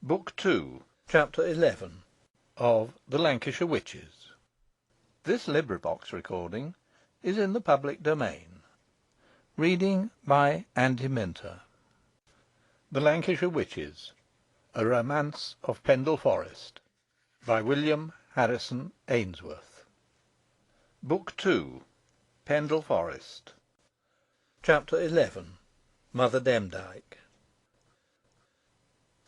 Book 2, Chapter 11 of The Lancashire Witches. This recording is in the public domain. Reading by Andy Minter. The Lancashire Witches, A Romance of Pendle Forest, by William Harrison Ainsworth. Book 2, Pendle Forest. Chapter 11. Mother Demdike.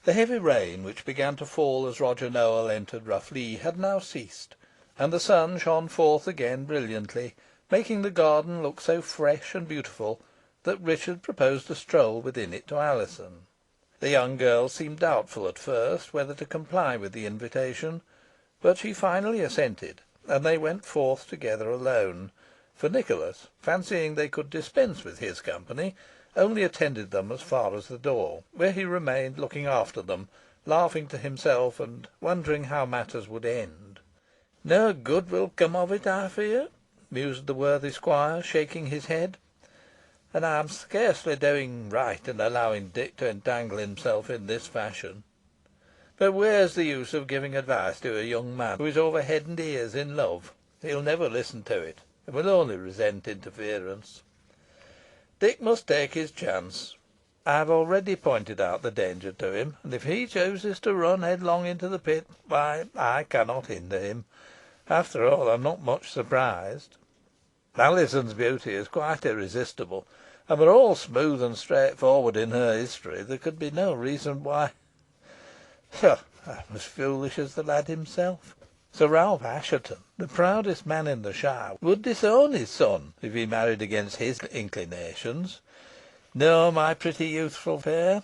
The heavy rain which began to fall as Roger Nowell entered Rough Lee had now ceased, and the sun shone forth again brilliantly, making the garden look so fresh and beautiful that Richard proposed a stroll within it to Alizon. The young girl seemed doubtful at first whether to comply with the invitation, but she finally assented, and they went forth together alone, for Nicholas, fancying they could dispense with his company, only attended them as far as the door, where he remained looking after them, laughing to himself, and wondering how matters would end. "No good will come of it, I fear," mused the worthy squire, shaking his head, "and I am scarcely doing right in allowing Dick to entangle himself in this fashion. But where's the use of giving advice to a young man who is over head and ears in love? He'll never listen to it, and will only resent interference. Dick must take his chance. I have already pointed out the danger to him, and if he chooses to run headlong into the pit, why, I cannot hinder him. After all, I am not much surprised. Alizon's beauty is quite irresistible, and were all smooth and straightforward in her history, there could be no reason why. I am as foolish as the lad himself. Sir Ralph Assheton, the proudest man in the shire, would disown his son if he married against his inclinations. No, my pretty youthful fair,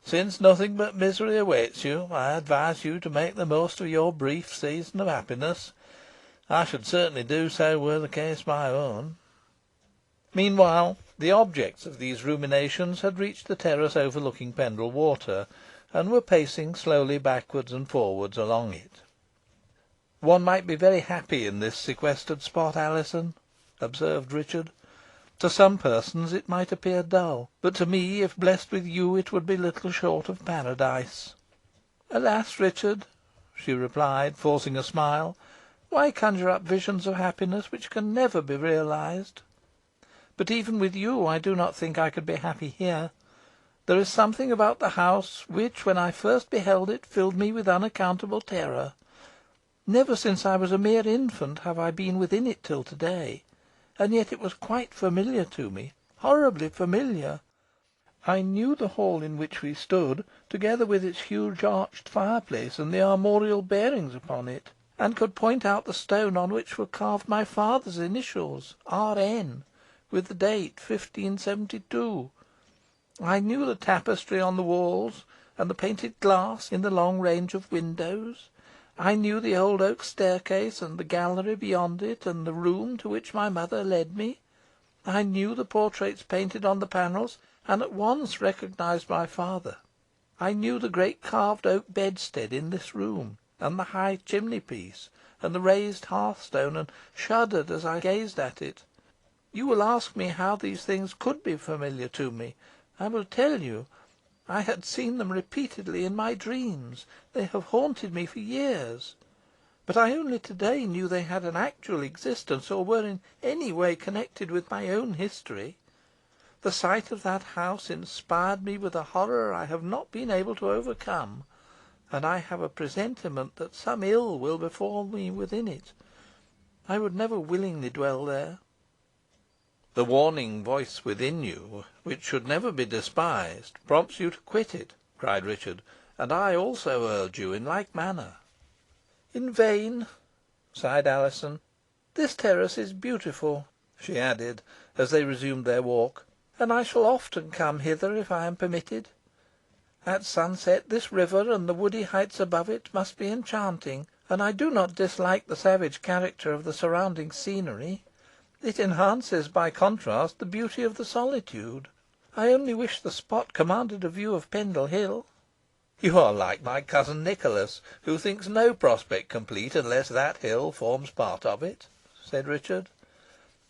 since nothing but misery awaits you, I advise you to make the most of your brief season of happiness. I should certainly do so were the case my own." Meanwhile, the objects of these ruminations had reached the terrace overlooking Pendle Water, and were pacing slowly backwards and forwards along it. "One might be very happy in this sequestered spot, Alizon," observed Richard. "To some persons it might appear dull, but to me, if blessed with you, it would be little short of paradise." "Alas, Richard," she replied, forcing a smile, "why conjure up visions of happiness which can never be realised? But even with you I do not think I could be happy here. There is something about the house which, when I first beheld it, filled me with unaccountable terror. Never since I was a mere infant have I been within it till to day, and yet it was quite familiar to me, horribly familiar. I knew the hall in which we stood, together with its huge arched fireplace and the armorial bearings upon it, and could point out the stone on which were carved my father's initials, R.N., with the date 1572. I knew the tapestry on the walls, and the painted glass in the long range of windows. I knew the old oak staircase, and the gallery beyond it, and the room to which my mother led me. I knew the portraits painted on the panels, and at once recognised my father. I knew the great carved oak bedstead in this room, and the high chimney piece, and the raised hearthstone, and shuddered as I gazed at it. You will ask me how these things could be familiar to me. I will tell you. I had seen them repeatedly in my dreams. They have haunted me for years. But I only to day knew they had an actual existence, or were in any way connected with my own history. The sight of that house inspired me with a horror I have not been able to overcome, and I have a presentiment that some ill will befall me within it. I would never willingly dwell there." "The warning voice within you, which should never be despised, prompts you to quit it," cried Richard, "and I also urge you in like manner." "In vain," sighed Alizon. "This terrace is beautiful," she added, as they resumed their walk, "and I shall often come hither if I am permitted. At sunset, this river and the woody heights above it must be enchanting, and I do not dislike the savage character of the surrounding scenery. It enhances, by contrast, the beauty of the solitude. I only wish the spot commanded a view of Pendle Hill." "You are like my cousin Nicholas, who thinks no prospect complete unless that hill forms part of it," said Richard.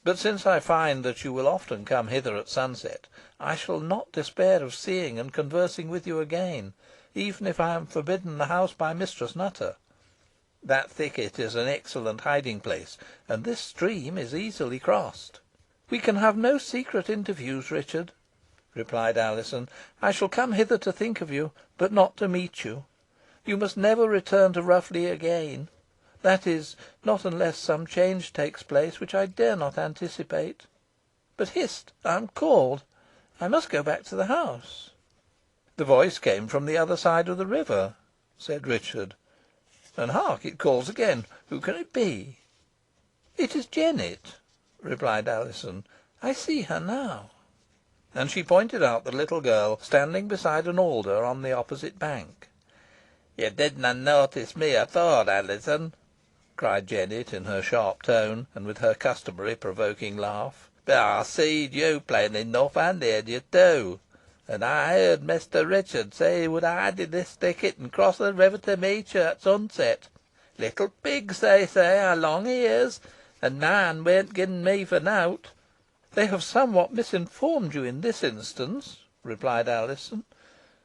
But since I find that you will often come hither at sunset, I shall not despair of seeing and conversing with you again, even if I am forbidden the house by Mistress Nutter. That thicket is an excellent hiding place, and this stream is easily crossed." "We can have no secret interviews, Richard," replied Alizon. "I shall come hither to think of you, but not to meet you. You must never return to Rough Lee again. That is, not unless some change takes place which I dare not anticipate. But hist! I am called. I must go back to the house." "The voice came from the other side of the river," said Richard. "And hark! it calls again. Who can it be?" "It is Jennet," replied Alizon. "I see her now." And she pointed out the little girl standing beside an alder on the opposite bank. "You didna notice me afore, Alizon," cried Jennet, in her sharp tone, and with her customary provoking laugh. "But I seed you plain enough, and heerd you too. And I heard Mester Richard say he would hide in this thicket, and cross the river to meet you at sunset. Little pigs, they say, ha' long ears, and mine weren't given me for nowt." "They have somewhat misinformed you in this instance," replied Alizon.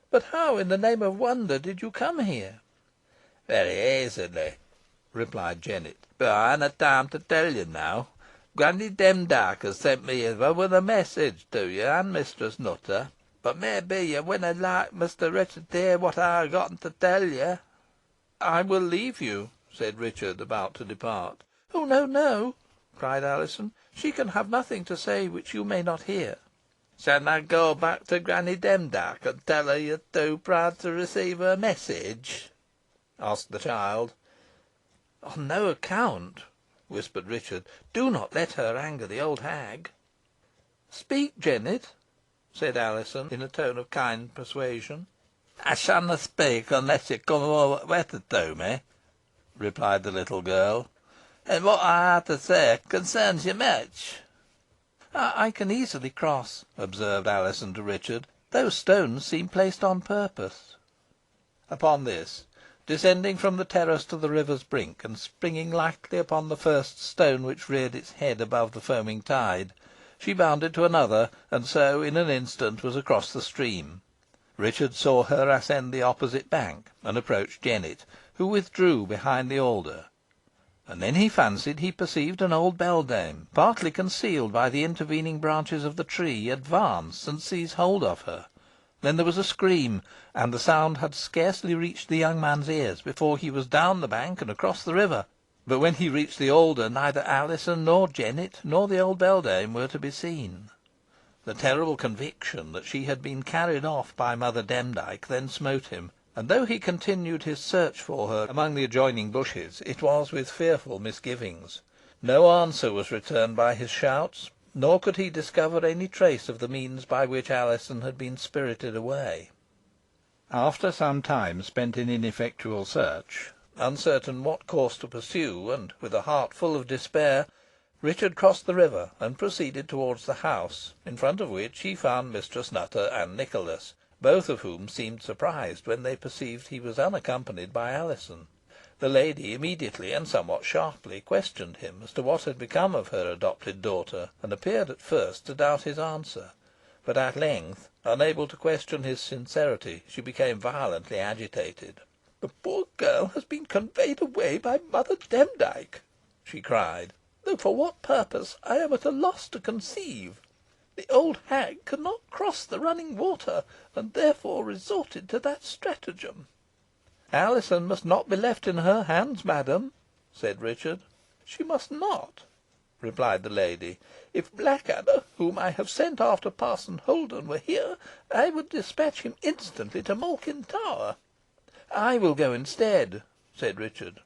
"But how, in the name of wonder, did you come here?" "Very easily," replied Jennet, "boh ey hanna time to tell you now. Granny Demdike has sent me hither with a message to you and Mistress Nutter. But maybe you winna like Mester Richard to hear what I ha' gotten to tell you." "I will leave you," said Richard, about to depart. "Oh, no, no!" cried Alizon. "She can have nothing to say which you may not hear." "Shan I go back to Granny Demdike, and tell her you're too proud to receive her message?" asked the child. "On no account," whispered Richard. "Do not let her anger the old hag." "Speak, Jennet," said Alizon, in a tone of kind persuasion. "Ey shanna speak unless you come over t' wetur to me," replied the little girl. "And what ey ha to say concerns you much." "I can easily cross," observed Alizon to Richard. "Those stones seem placed on purpose." Upon this, descending from the terrace to the river's brink, and springing lightly upon the first stone which reared its head above the foaming tide, she bounded to another, and so in an instant was across the stream. Richard saw her ascend the opposite bank, and approach Jennet, who withdrew behind the alder, and then he fancied he perceived an old beldame, partly concealed by the intervening branches of the tree, advance and seize hold of her. Then there was a scream, and the sound had scarcely reached the young man's ears before he was down the bank and across the river. But when he reached the alder, neither Alizon, nor Jennet, nor the old beldame were to be seen. The terrible conviction that she had been carried off by Mother Demdike then smote him, and though he continued his search for her among the adjoining bushes, it was with fearful misgivings. No answer was returned by his shouts, nor could he discover any trace of the means by which Alizon had been spirited away. After some time spent in ineffectual search, uncertain what course to pursue, and with a heart full of despair, Richard crossed the river and proceeded towards the house, in front of which he found Mistress Nutter and Nicholas, both of whom seemed surprised when they perceived he was unaccompanied by Alizon. The lady immediately, and somewhat sharply, questioned him as to what had become of her adopted daughter, and appeared at first to doubt his answer, but at length, unable to question his sincerity, she became violently agitated. "The poor girl has been conveyed away by Mother Demdike," she cried, "though for what purpose I am at a loss to conceive. The old hag could not cross the running water, and therefore resorted to that stratagem." "Alizon must not be left in her hands, madam," said Richard. "She must not," replied the lady. "If Blackadder, whom I have sent after Parson Holden, were here, I would despatch him instantly to Malkin Tower." "I will go instead," said Richard.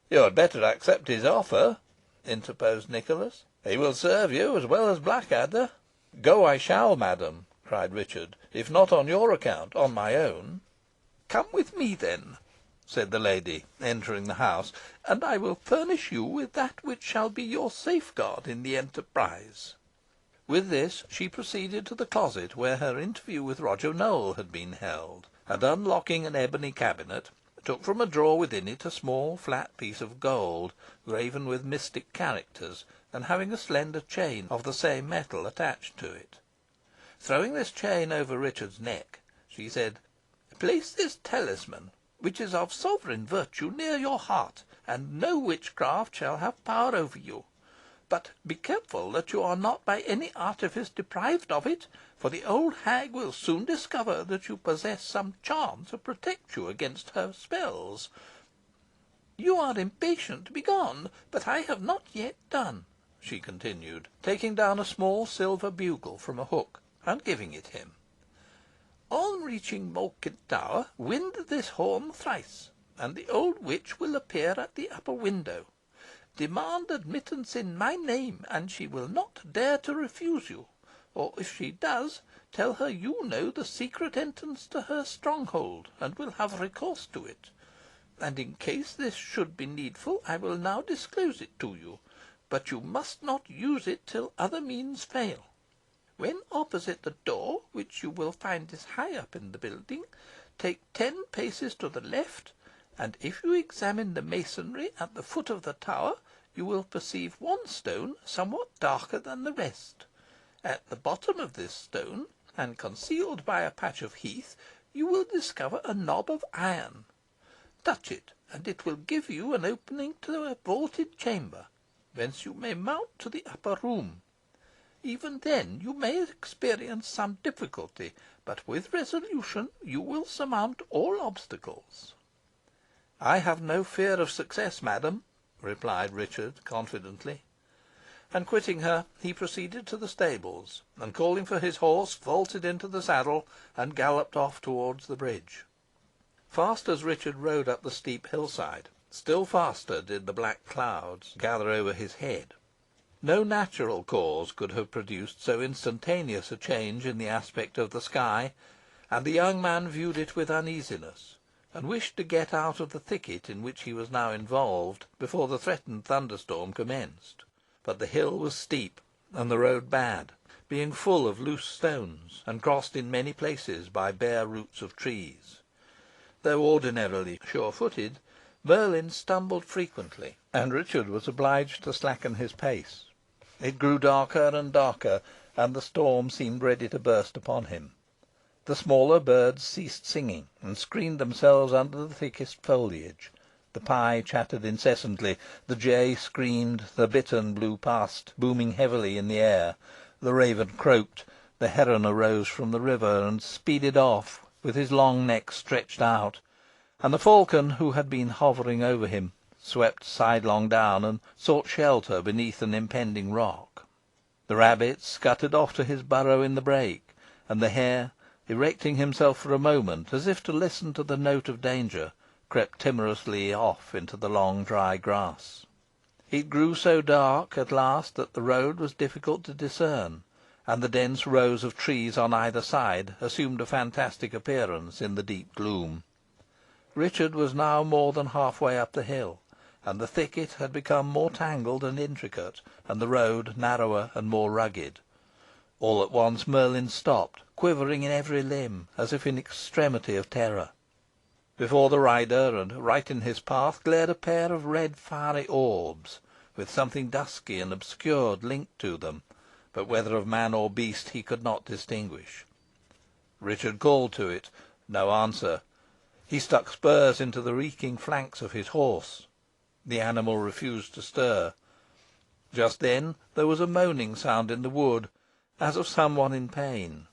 "You had better accept his offer," interposed Nicholas. "He will serve you as well as Blackadder." "Go I shall, madam," cried Richard, "if not on your account, on my own." "Come with me, then," said the lady, entering the house, "and I will furnish you with that which shall be your safeguard in the enterprise." With this she proceeded to the closet where her interview with Roger Nowell had been held, and unlocking an ebony cabinet, took from a drawer within it a small flat piece of gold, graven with mystic characters, and having a slender chain of the same metal attached to it. Throwing this chain over Richard's neck, she said, "Place this talisman, which is of sovereign virtue, near your heart, and no witchcraft shall have power over you. But be careful that you are not by any artifice deprived of it, for the old hag will soon discover that you possess some charm to protect you against her spells. You are impatient to be gone, but I have not yet done," she continued, taking down a small silver bugle from a hook, and giving it him. "On reaching Malkin Tower, wind this horn thrice, and the old witch will appear at the upper window. Demand admittance in my name, and she will not dare to refuse you; or, if she does, tell her you know the secret entrance to her stronghold, and will have recourse to it. And in case this should be needful, I will now disclose it to you, but you must not use it till other means fail. When opposite the door, which you will find is high up in the building, take 10 paces to the left, and if you examine the masonry at the foot of the tower, you will perceive one stone somewhat darker than the rest. At the bottom of this stone, and concealed by a patch of heath, you will discover a knob of iron. Touch it, and it will give you an opening to a vaulted chamber, whence you may mount to the upper room. Even then you may experience some difficulty, but with resolution you will surmount all obstacles." "I have no fear of success, madam," replied Richard, confidently. And quitting her, he proceeded to the stables, and calling for his horse, vaulted into the saddle, and galloped off towards the bridge. Fast as Richard rode up the steep hillside, still faster did the black clouds gather over his head. No natural cause could have produced so instantaneous a change in the aspect of the sky, and the young man viewed it with uneasiness, and wished to get out of the thicket in which he was now involved before the threatened thunderstorm commenced. But the hill was steep, and the road bad, being full of loose stones, and crossed in many places by bare roots of trees. Though ordinarily sure-footed, Merlin stumbled frequently, and Richard was obliged to slacken his pace. It grew darker and darker, and the storm seemed ready to burst upon him. The smaller birds ceased singing, and screened themselves under the thickest foliage. The pie chattered incessantly, the jay screamed, the bittern blew past, booming heavily in the air, the raven croaked, the heron arose from the river, and speeded off, with his long neck stretched out, and the falcon, who had been hovering over him, swept sidelong down, and sought shelter beneath an impending rock. The rabbit scuttered off to his burrow in the brake, and the hare, erecting himself for a moment, as if to listen to the note of danger, crept timorously off into the long dry grass. It grew so dark at last that the road was difficult to discern, and the dense rows of trees on either side assumed a fantastic appearance in the deep gloom. Richard was now more than half way up the hill, and the thicket had become more tangled and intricate, and the road narrower and more rugged. All at once Merlin stopped, quivering in every limb, as if in extremity of terror. Before the rider, and right in his path, glared a pair of red fiery orbs, with something dusky and obscured linked to them, but whether of man or beast he could not distinguish. Richard called to it. No answer. He stuck spurs into the reeking flanks of his horse. The animal refused to stir. Just then there was a moaning sound in the wood, as of some one in pain.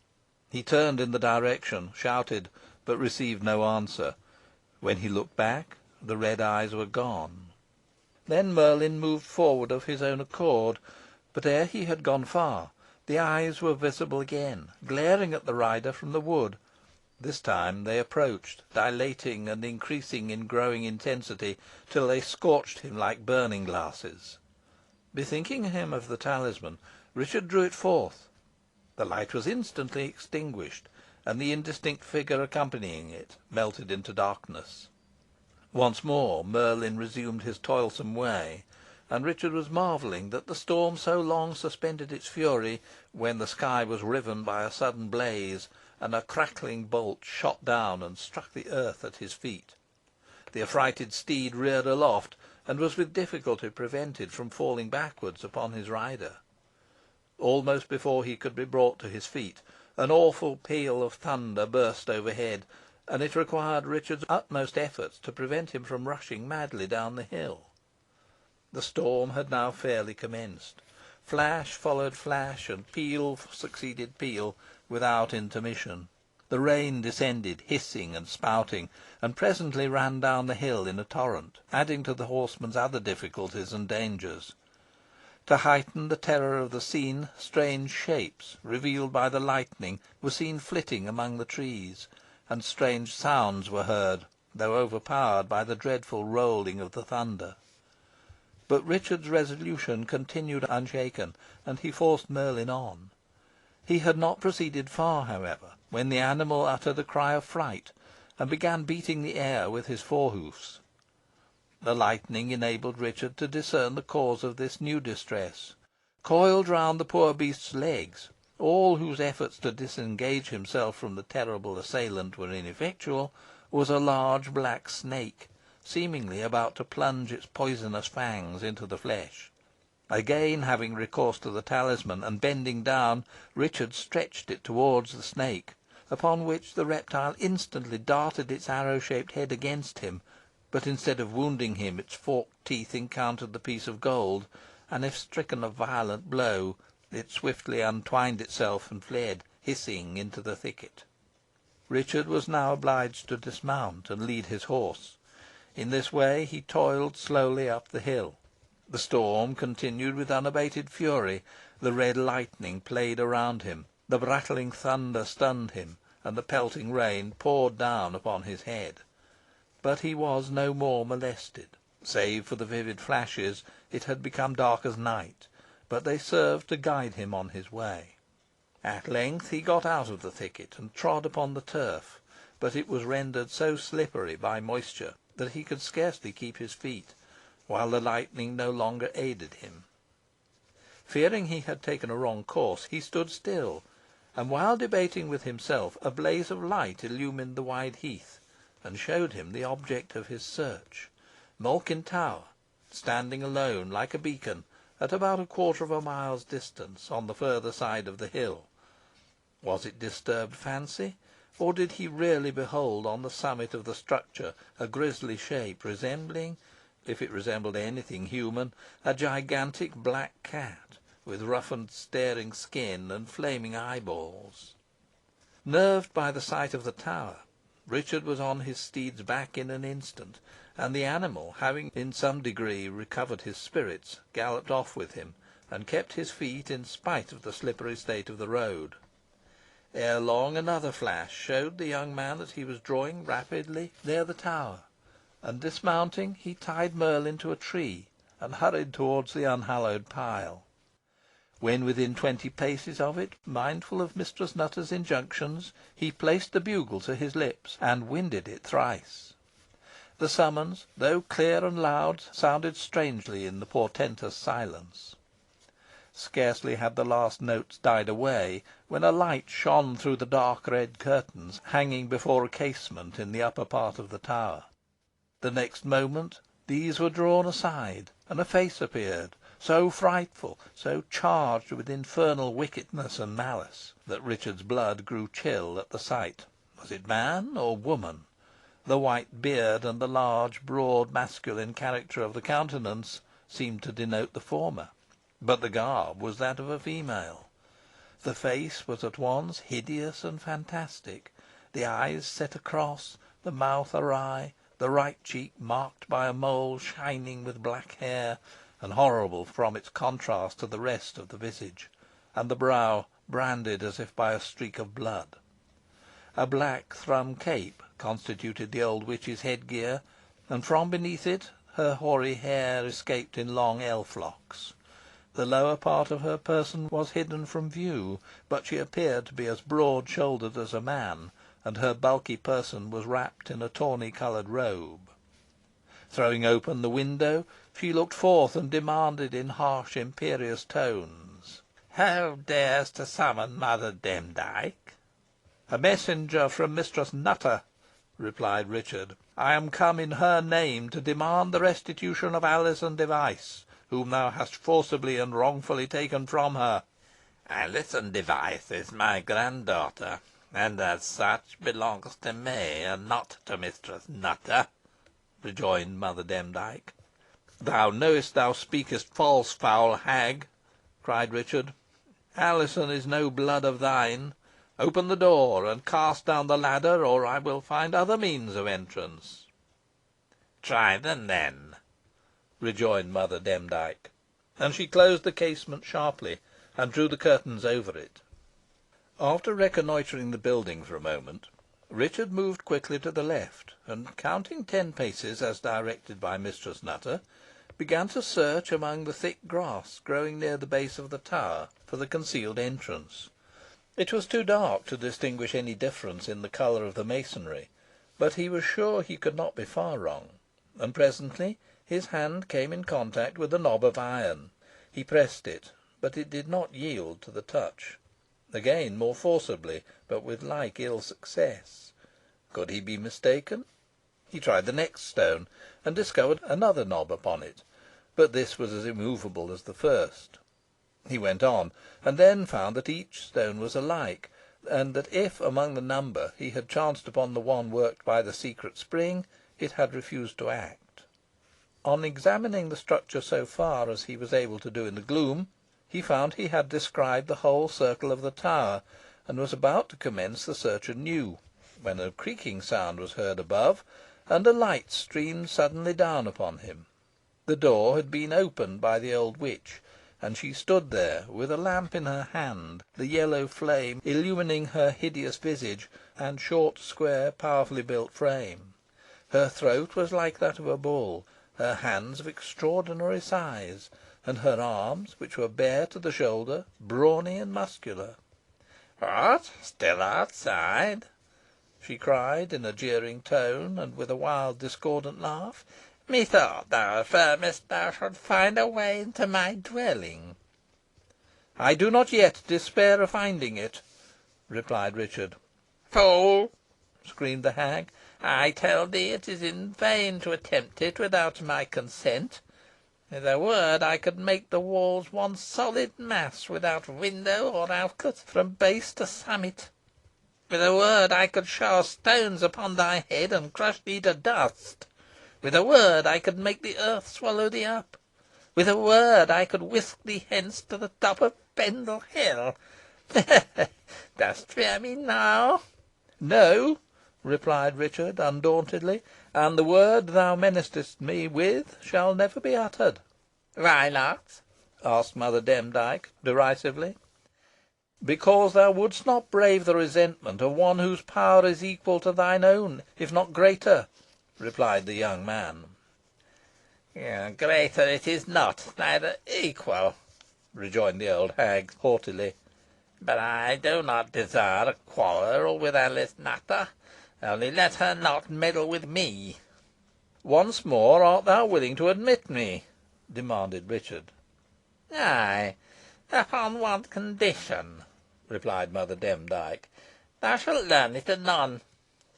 He turned in the direction, shouted, but received no answer. When he looked back, the red eyes were gone. Then Merlin moved forward of his own accord, but ere he had gone far, the eyes were visible again, glaring at the rider from the wood. This time they approached, dilating and increasing in growing intensity, till they scorched him like burning glasses. Bethinking him of the talisman, Richard drew it forth. The light was instantly extinguished, and the indistinct figure accompanying it melted into darkness. Once more Merlin resumed his toilsome way, and Richard was marvelling that the storm so long suspended its fury, when the sky was riven by a sudden blaze, and a crackling bolt shot down and struck the earth at his feet. The affrighted steed reared aloft, and was with difficulty prevented from falling backwards upon his rider. Almost before he could be brought to his feet, an awful peal of thunder burst overhead, and it required Richard's utmost efforts to prevent him from rushing madly down the hill. The storm had now fairly commenced. Flash followed flash, and peal succeeded peal, without intermission. The rain descended, hissing and spouting, and presently ran down the hill in a torrent, adding to the horseman's other difficulties and dangers. To heighten the terror of the scene, strange shapes, revealed by the lightning, were seen flitting among the trees, and strange sounds were heard, though overpowered by the dreadful rolling of the thunder. But Richard's resolution continued unshaken, and he forced Merlin on. He had not proceeded far, however, when the animal uttered a cry of fright, and began beating the air with his forehoofs. The lightning enabled Richard to discern the cause of this new distress. Coiled round the poor beast's legs, all whose efforts to disengage himself from the terrible assailant were ineffectual, was a large black snake, seemingly about to plunge its poisonous fangs into the flesh. Again having recourse to the talisman, and bending down, Richard stretched it towards the snake, upon which the reptile instantly darted its arrow-shaped head against him, but instead of wounding him, its forked teeth encountered the piece of gold, and if stricken a violent blow, it swiftly untwined itself and fled, hissing, into the thicket. Richard was now obliged to dismount and lead his horse. In this way he toiled slowly up the hill. The storm continued with unabated fury. The red lightning played around him, the rattling thunder stunned him, and the pelting rain poured down upon his head. But he was no more molested. Save for the vivid flashes, it had become dark as night, but they served to guide him on his way. At length he got out of the thicket and trod upon the turf, but it was rendered so slippery by moisture that he could scarcely keep his feet, while the lightning no longer aided him. Fearing he had taken a wrong course, he stood still, and while debating with himself, a blaze of light illumined the wide heath, and showed him the object of his search, Malkin Tower, standing alone like a beacon, at about a quarter of a mile's distance, on the further side of the hill. Was it disturbed fancy, or did he really behold on the summit of the structure a grisly shape resembling, if it resembled anything human, a gigantic black cat, with roughened staring skin and flaming eyeballs? Nerved by the sight of the tower, Richard was on his steed's back in an instant, and the animal, having in some degree recovered his spirits, galloped off with him, and kept his feet in spite of the slippery state of the road. Ere long another flash showed the young man that he was drawing rapidly near the tower, and dismounting, he tied Merlin to a tree, and hurried towards the unhallowed pile. When within 20 paces of it, mindful of Mistress Nutter's injunctions, he placed the bugle to his lips, and winded it thrice. The summons, though clear and loud, sounded strangely in the portentous silence. Scarcely had the last notes died away, when a light shone through the dark red curtains hanging before a casement in the upper part of the tower. The next moment these were drawn aside, and a face appeared, so frightful, so charged with infernal wickedness and malice, that Richard's blood grew chill at the sight. Was it man or woman? The white beard and the large, broad, masculine character of the countenance seemed to denote the former, but the garb was that of a female. The face was at once hideous and fantastic, the eyes set across, the mouth awry, the right cheek marked by a mole shining with black hair, and horrible from its contrast to the rest of the visage, and the brow branded as if by a streak of blood. A black thrum cape constituted the old witch's headgear, and from beneath it her hoary hair escaped in long elf locks. The lower part of her person was hidden from view, but she appeared to be as broad-shouldered as a man, and her bulky person was wrapped in a tawny-coloured robe. Throwing open the window, she looked forth and demanded in harsh, imperious tones, "Who dares to summon Mother Demdike?" "A messenger from Mistress Nutter," replied Richard. "I am come in her name to demand the restitution of Alizon Device, whom thou hast forcibly and wrongfully taken from her." Alizon Device is my granddaughter, and as such belongs to me, and not to Mistress Nutter," rejoined Mother Demdike. "Thou knowest thou speakest false, foul hag," cried Richard. "Alizon is no blood of thine. Open the door, and cast down the ladder, or I will find other means of entrance." "Try them, then," rejoined Mother Demdike. And she closed the casement sharply, and drew the curtains over it. After reconnoitring the building for a moment, Richard moved quickly to the left, and, counting 10 paces as directed by Mistress Nutter, began to search among the thick grass growing near the base of the tower for the concealed entrance. It was too dark to distinguish any difference in the colour of the masonry, but he was sure he could not be far wrong, and presently his hand came in contact with a knob of iron. He pressed it, but it did not yield to the touch. Again, more forcibly, but with like ill success. Could he be mistaken? He tried the next stone, and discovered another knob upon it, but this was as immovable as the first. He went on, and then found that each stone was alike, and that if among the number he had chanced upon the one worked by the secret spring, it had refused to act. On examining the structure so far as he was able to do in the gloom, he found he had described the whole circle of the tower, and was about to commence the search anew, when a creaking sound was heard above, and a light streamed suddenly down upon him. The door had been opened by the old witch, and she stood there with a lamp in her hand, the yellow flame illumining her hideous visage and short, square, powerfully built frame. Her throat was like that of a bull, her hands of extraordinary size, and her arms, which were bare to the shoulder, brawny and muscular. "What, still outside?" she cried, in a jeering tone, and with a wild discordant laugh. "Methought thou affirmedst thou shouldst find a way into my dwelling." "I do not yet despair of finding it," replied Richard. "Fool!" screamed the hag. "I tell thee it is in vain to attempt it without my consent. With a word I could make the walls one solid mass, without window or outlet, from base to summit. With a word I could shower stones upon thy head, and crush thee to dust. With a word I could make the earth swallow thee up. With a word I could whisk thee hence to the top of Pendle Hill. Dost fear me now?" "No," replied Richard, undauntedly, "and the word thou menacest me with shall never be uttered." "Why not?" asked Mother Demdike, derisively. "Because thou wouldst not brave the resentment of one whose power is equal to thine own, if not greater," replied the young man. "Greater it is not, neither equal," rejoined the old hag, haughtily. "But I do not desire a quarrel with Alice Nutter. Only let her not meddle with me." "Once more, art thou willing to admit me?" demanded Richard. "Ay, upon one condition," replied Mother Demdike. "Thou shalt learn it anon.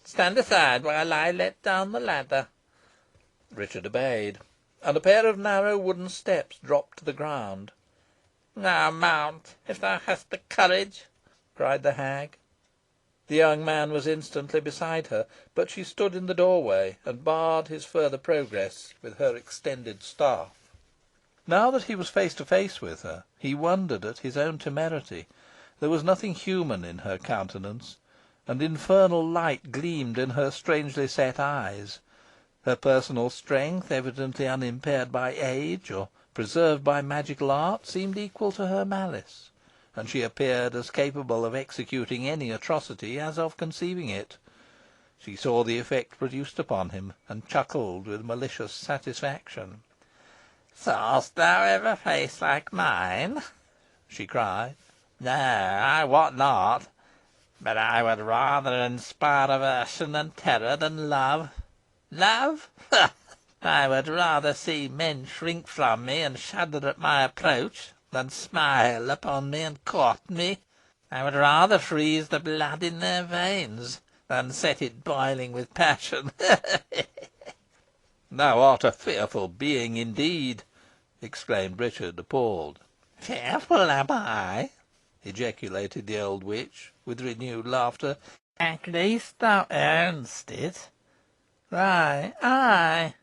Stand aside while I let down the ladder." Richard obeyed, and a pair of narrow wooden steps dropped to the ground. "Now mount, if thou hast the courage," cried the hag. The young man was instantly beside her, but she stood in the doorway, and barred his further progress with her extended staff. Now that he was face to face with her, he wondered at his own temerity. There was nothing human in her countenance, and infernal light gleamed in her strangely set eyes. Her personal strength, evidently unimpaired by age, or preserved by magical art, seemed equal to her malice, and she appeared as capable of executing any atrocity as of conceiving it. She saw the effect produced upon him, and chuckled with malicious satisfaction. "Saw'st thou ever face like mine?" she cried. "No, I wot not. But I would rather inspire aversion and terror than love. Love? Ha! I would rather see men shrink from me and shudder at my approach, than smile upon me and court me. I would rather freeze the blood in their veins, and set it boiling with passion. "Thou art a fearful being, indeed," exclaimed Richard, appalled. Fearful, am I?" ejaculated the old witch, with renewed laughter. "At least thou earnest it. Why, I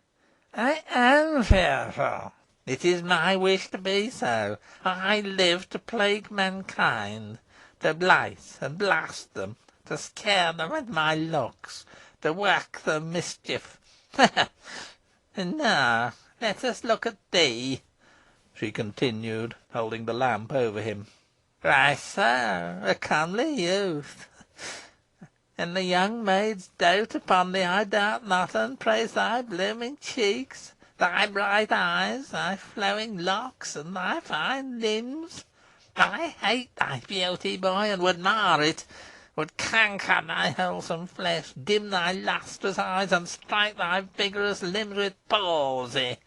am fearful. It is my wish to be so. I live to plague mankind, to blight and blast them, to scare them with my looks, to work them mischief. And now let us look at thee," she continued, holding the lamp over him. "Why so, a comely youth. And the young maids dote upon thee, I doubt not, and praise thy blooming cheeks, thy bright eyes, thy flowing locks, and thy fine limbs. I hate thy beauty, boy, and would mar it, would canker thy wholesome flesh, dim thy lustrous eyes, and strike thy vigorous limbs with palsy,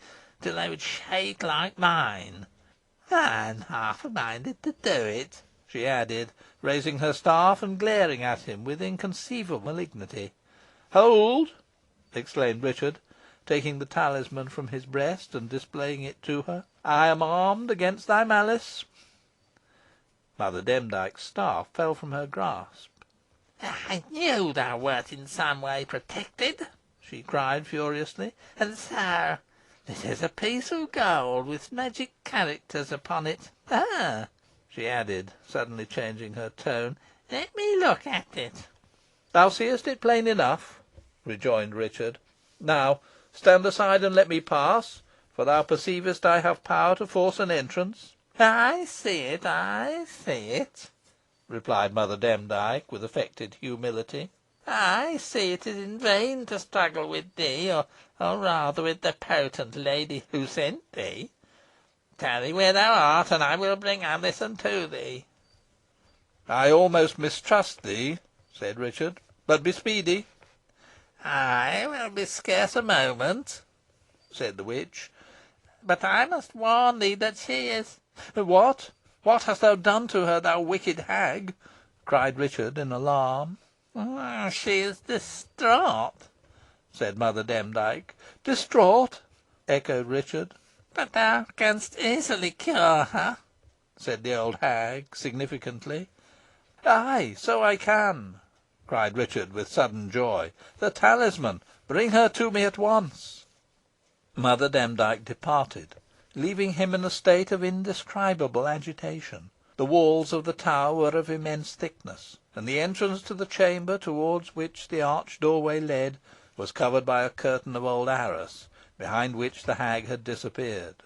till they would shake like mine. I am half minded to do it," she added, raising her staff and glaring at him with inconceivable malignity. "Hold!" exclaimed Richard, taking the talisman from his breast and displaying it to her. "I am armed against thy malice." Mother Demdike's staff fell from her grasp. "I knew thou wert in some way protected," she cried furiously. "And so this is a piece of gold with magic characters upon it. Ah!" she added, suddenly changing her tone, "let me look at it." "Thou seest it plain enough," rejoined Richard. "Now stand aside and let me pass, for thou perceivest I have power to force an entrance." "I see it, I see it," replied Mother Demdike, with affected humility. "I see it is in vain to struggle with thee, or rather with the potent lady who sent thee. Tarry where thou art, and I will bring Alizon to thee." "I almost mistrust thee," said Richard, "but be speedy." "I will be scarce a moment," said the witch. "But I must warn thee that she is—" "What? What hast thou done to her, thou wicked hag?" cried Richard, in alarm. "She is distraught," said Mother Demdike. "Distraught!" echoed Richard. "but thou canst easily cure her," said the old hag, significantly. "Ay, so I can," cried Richard, with sudden joy. "The talisman! Bring her to me at once." Mother Demdike departed, leaving him in a state of indescribable agitation. The walls of the tower were of immense thickness, and the entrance to the chamber towards which the arched doorway led was covered by a curtain of old arras, behind which the hag had disappeared.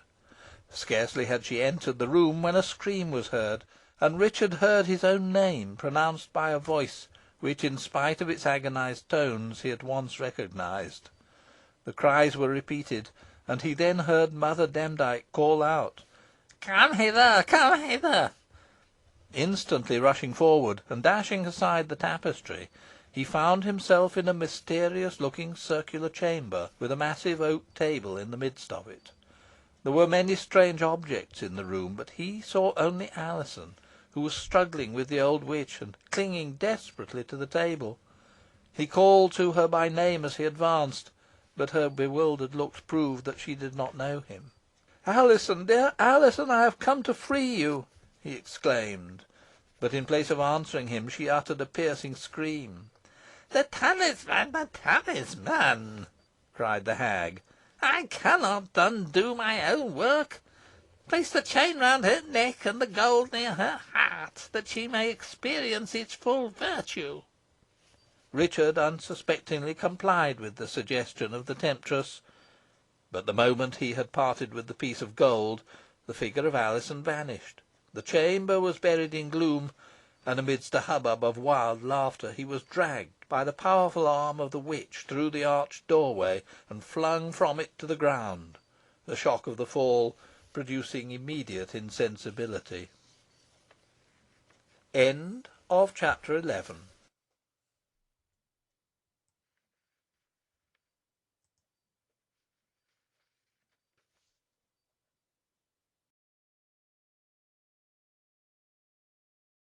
Scarcely had she entered the room when a scream was heard, and Richard heard his own name pronounced by a voice which, in spite of its agonised tones, he at once recognised. The cries were repeated, and he then heard Mother Demdike call out, "Come hither, come hither!" Instantly rushing forward, and dashing aside the tapestry, he found himself in a mysterious looking circular chamber, with a massive oak table in the midst of it. There were many strange objects in the room, but he saw only Alizon, who was struggling with the old witch, and clinging desperately to the table. He called to her by name as he advanced, but her bewildered looks proved that she did not know him. "Alizon, dear Alizon, I have come to free you," he exclaimed, but in place of answering him, she uttered a piercing scream. "The talisman, the talisman!" cried the hag. "I cannot undo my own work. Place the chain round her neck, and the gold near her heart, that she may experience its full virtue." Richard unsuspectingly complied with the suggestion of the temptress, but the moment he had parted with the piece of gold, the figure of Alizon vanished. The chamber was buried in gloom, and amidst a hubbub of wild laughter he was dragged by the powerful arm of the witch through the arched doorway, and flung from it to the ground, the shock of the fall producing immediate insensibility. Chapter 12.